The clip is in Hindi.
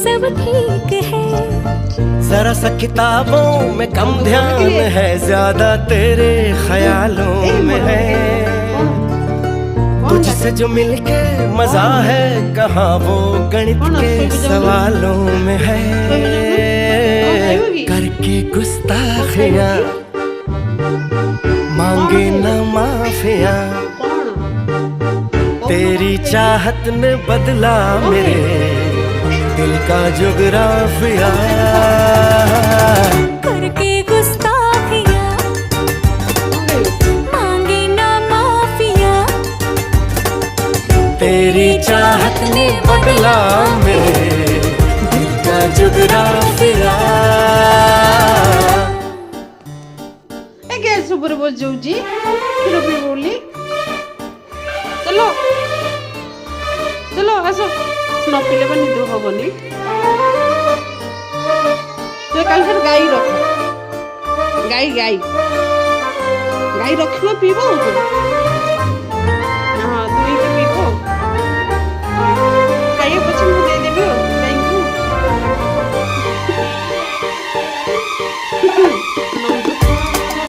सब ठीक है। जरा सा किताबों में कम ध्यान है, ज्यादा तेरे ख्यालों में है। तुझसे जो मिलके मजा है, कहाँ वो गणित के सवालों में है। करके गुस्ताखियां मांगे न माफिया, तेरी चाहत ने बदला मेरे दिल का जुगराफिया। करके गुस्ताखियां मांगे ना माफिया, तेरी चाहत ने बदला मेरे दिल का जुगराफिया। ଉପରେ ବସି ଯାଉଛି କ୍ଷୀର ପିଇ ବୋଲି। ଚାଲ ଚାଲ ଆସ, ନ ପିଇଲେ ବା ନିଦ ହବନି। ତୁ କାଲି ଠାରୁ ଗାଈ ରଖ, ଗାଈ ଗାଈ ଗାଈ ରଖିବ ପିଇବ ଆଉ।